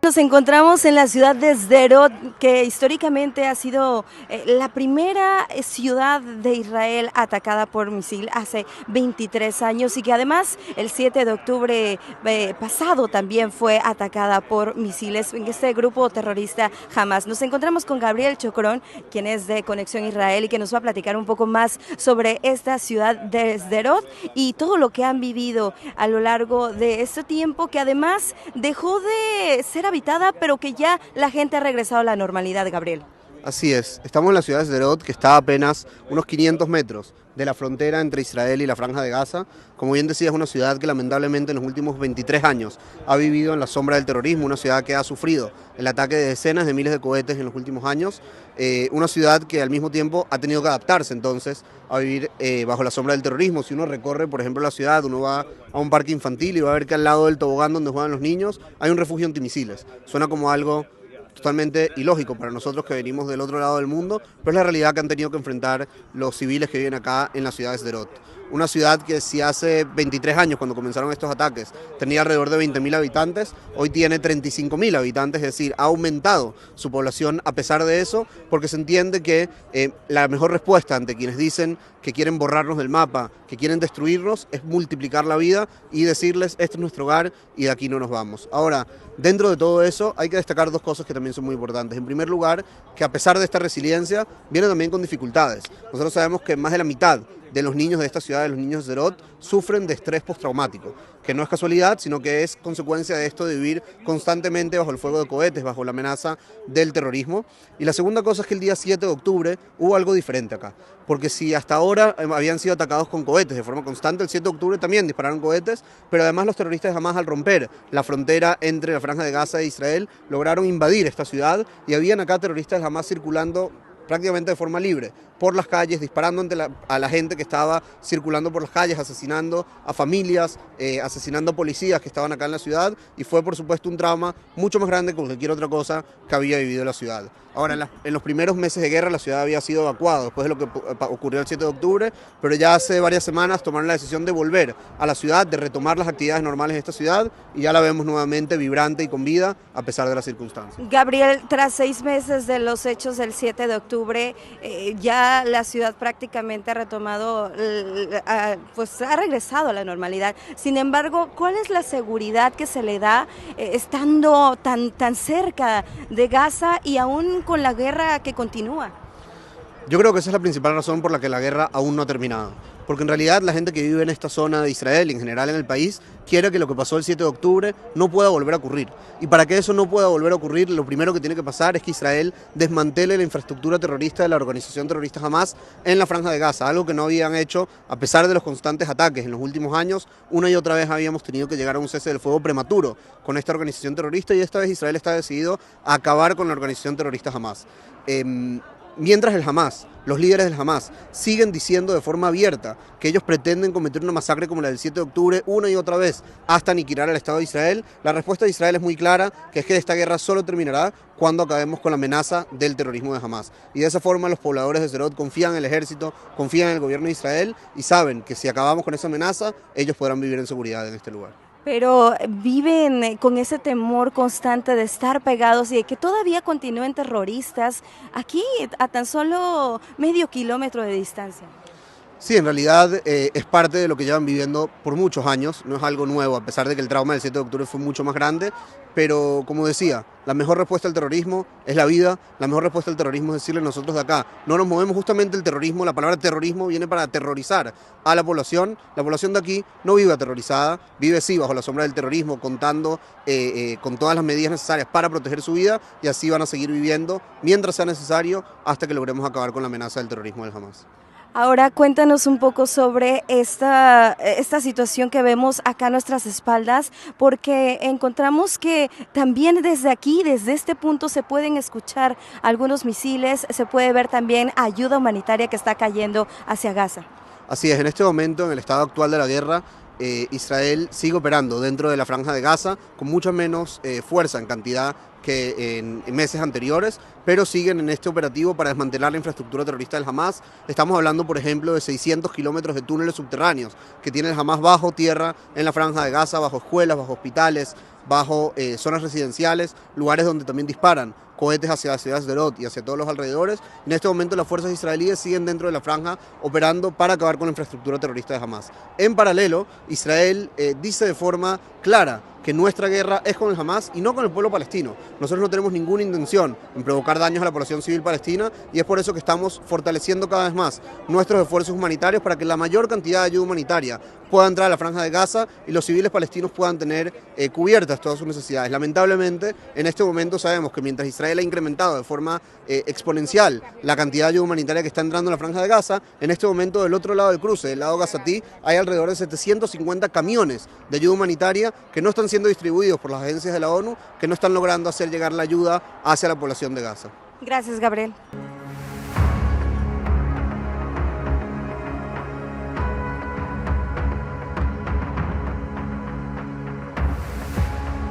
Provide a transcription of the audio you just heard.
nos encontramos en la ciudad de Sderot, que históricamente ha sido la primera ciudad de Israel atacada por misil hace 23 años y que además el 7 de octubre pasado también fue atacada por misiles en este grupo terrorista Hamas. Nos encontramos con Gabriel Chocrón, quien es de Conexión Israel y que nos va a platicar un poco más sobre esta ciudad de Sderot y todo lo que han vivido a lo largo de este tiempo, que además dejó de ser habitada, pero que ya la gente ha regresado a la normalidad, Gabriel. Así es, estamos en la ciudad de Sderot, que está a apenas unos 500 metros de la frontera entre Israel y la Franja de Gaza. Como bien decía, es una ciudad que lamentablemente en los últimos 23 años ha vivido en la sombra del terrorismo, una ciudad que ha sufrido el ataque de decenas de miles de cohetes en los últimos años, una ciudad que al mismo tiempo ha tenido que adaptarse entonces a vivir bajo la sombra del terrorismo. Si uno recorre, por ejemplo, la ciudad, uno va a un parque infantil y va a ver que al lado del tobogán donde juegan los niños hay un refugio antimisiles. Suena como algo totalmente ilógico para nosotros que venimos del otro lado del mundo, pero es la realidad que han tenido que enfrentar los civiles que viven acá en la ciudad de Sderot. Una ciudad que si hace 23 años, cuando comenzaron estos ataques, tenía alrededor de 20.000 habitantes, hoy tiene 35.000 habitantes, es decir, ha aumentado su población a pesar de eso, porque se entiende que la mejor respuesta ante quienes dicen que quieren borrarnos del mapa, que quieren destruirnos, es multiplicar la vida y decirles, este es nuestro hogar y de aquí no nos vamos. Ahora, dentro de todo eso hay que destacar dos cosas que también son muy importantes. En primer lugar, que a pesar de esta resiliencia, viene también con dificultades. Nosotros sabemos que más de la mitad de los niños de esta ciudad, de los niños de Sderot, sufren de estrés postraumático, que no es casualidad, sino que es consecuencia de esto de vivir constantemente bajo el fuego de cohetes, bajo la amenaza del terrorismo. Y la segunda cosa es que el día 7 de octubre hubo algo diferente acá, porque si hasta ahora habían sido atacados con cohetes de forma constante, el 7 de octubre también dispararon cohetes, pero además los terroristas Hamas, al romper la frontera entre la Franja de Gaza e Israel, lograron invadir esta ciudad y habían acá terroristas Hamas circulando prácticamente de forma libre por las calles, disparando a la gente que estaba circulando por las calles, asesinando a familias, asesinando a policías que estaban acá en la ciudad, y fue por supuesto un trauma mucho más grande que cualquier otra cosa que había vivido la ciudad. Ahora, en los primeros meses de guerra la ciudad había sido evacuada después de lo que ocurrió el 7 de octubre, pero ya hace varias semanas tomaron la decisión de volver a la ciudad, de retomar las actividades normales de esta ciudad, y ya la vemos nuevamente vibrante y con vida a pesar de las circunstancias. Gabriel, tras 6 meses de los hechos del 7 de octubre, ya la ciudad prácticamente ha retomado, pues ha regresado a la normalidad. Sin embargo, ¿cuál es la seguridad que se le da estando tan cerca de Gaza y aún con la guerra que continúa? Yo creo que esa es la principal razón por la que la guerra aún no ha terminado. Porque en realidad la gente que vive en esta zona de Israel y en general en el país quiere que lo que pasó el 7 de octubre no pueda volver a ocurrir. Y para que eso no pueda volver a ocurrir, lo primero que tiene que pasar es que Israel desmantele la infraestructura terrorista de la organización terrorista Hamas en la Franja de Gaza, algo que no habían hecho a pesar de los constantes ataques. En los últimos años, una y otra vez habíamos tenido que llegar a un cese del fuego prematuro con esta organización terrorista, y esta vez Israel está decidido a acabar con la organización terrorista Hamas. Mientras el Hamas, los líderes del Hamas, siguen diciendo de forma abierta que ellos pretenden cometer una masacre como la del 7 de octubre una y otra vez hasta aniquilar al Estado de Israel, la respuesta de Israel es muy clara, que es que esta guerra solo terminará cuando acabemos con la amenaza del terrorismo de Hamas. Y de esa forma los pobladores de Sderot confían en el ejército, confían en el gobierno de Israel y saben que si acabamos con esa amenaza, ellos podrán vivir en seguridad en este lugar. Pero viven con ese temor constante de estar pegados y de que todavía continúen terroristas aquí a tan solo medio kilómetro de distancia. Sí, en realidad es parte de lo que llevan viviendo por muchos años, no es algo nuevo, a pesar de que el trauma del 7 de octubre fue mucho más grande, pero como decía, la mejor respuesta al terrorismo es la vida, la mejor respuesta al terrorismo es decirle nosotros de acá, no nos movemos. Justamente el terrorismo, la palabra terrorismo viene para aterrorizar a la población de aquí no vive aterrorizada, vive sí bajo la sombra del terrorismo, contando con todas las medidas necesarias para proteger su vida, y así van a seguir viviendo mientras sea necesario hasta que logremos acabar con la amenaza del terrorismo del Hamas. Ahora cuéntanos un poco sobre esta situación que vemos acá a nuestras espaldas, porque encontramos que también desde aquí, desde este punto, se pueden escuchar algunos misiles, se puede ver también ayuda humanitaria que está cayendo hacia Gaza. Así es, en este momento, en el estado actual de la guerra, Israel sigue operando dentro de la Franja de Gaza con mucha menos fuerza en cantidad que en meses anteriores, pero siguen en este operativo para desmantelar la infraestructura terrorista del Hamas. Estamos hablando, por ejemplo, de 600 kilómetros de túneles subterráneos que tiene el Hamas bajo tierra en la Franja de Gaza, bajo escuelas, bajo hospitales, bajo zonas residenciales, lugares donde también disparan cohetes hacia la ciudad de Sderot y hacia todos los alrededores. En este momento las fuerzas israelíes siguen dentro de la franja operando para acabar con la infraestructura terrorista de Hamas. En paralelo, Israel dice de forma clara que nuestra guerra es con el Hamas y no con el pueblo palestino. Nosotros no tenemos ninguna intención en provocar daños a la población civil palestina y es por eso que estamos fortaleciendo cada vez más nuestros esfuerzos humanitarios para que la mayor cantidad de ayuda humanitaria pueda entrar a la Franja de Gaza y los civiles palestinos puedan tener cubiertas todas sus necesidades. Lamentablemente, en este momento sabemos que mientras Israel ha incrementado de forma exponencial la cantidad de ayuda humanitaria que está entrando a la Franja de Gaza, en este momento del otro lado del cruce, del lado gazatí, hay alrededor de 750 camiones de ayuda humanitaria que no están siendo distribuidos por las agencias de la ONU, que no están logrando hacer llegar la ayuda hacia la población de Gaza. Gracias, Gabriel.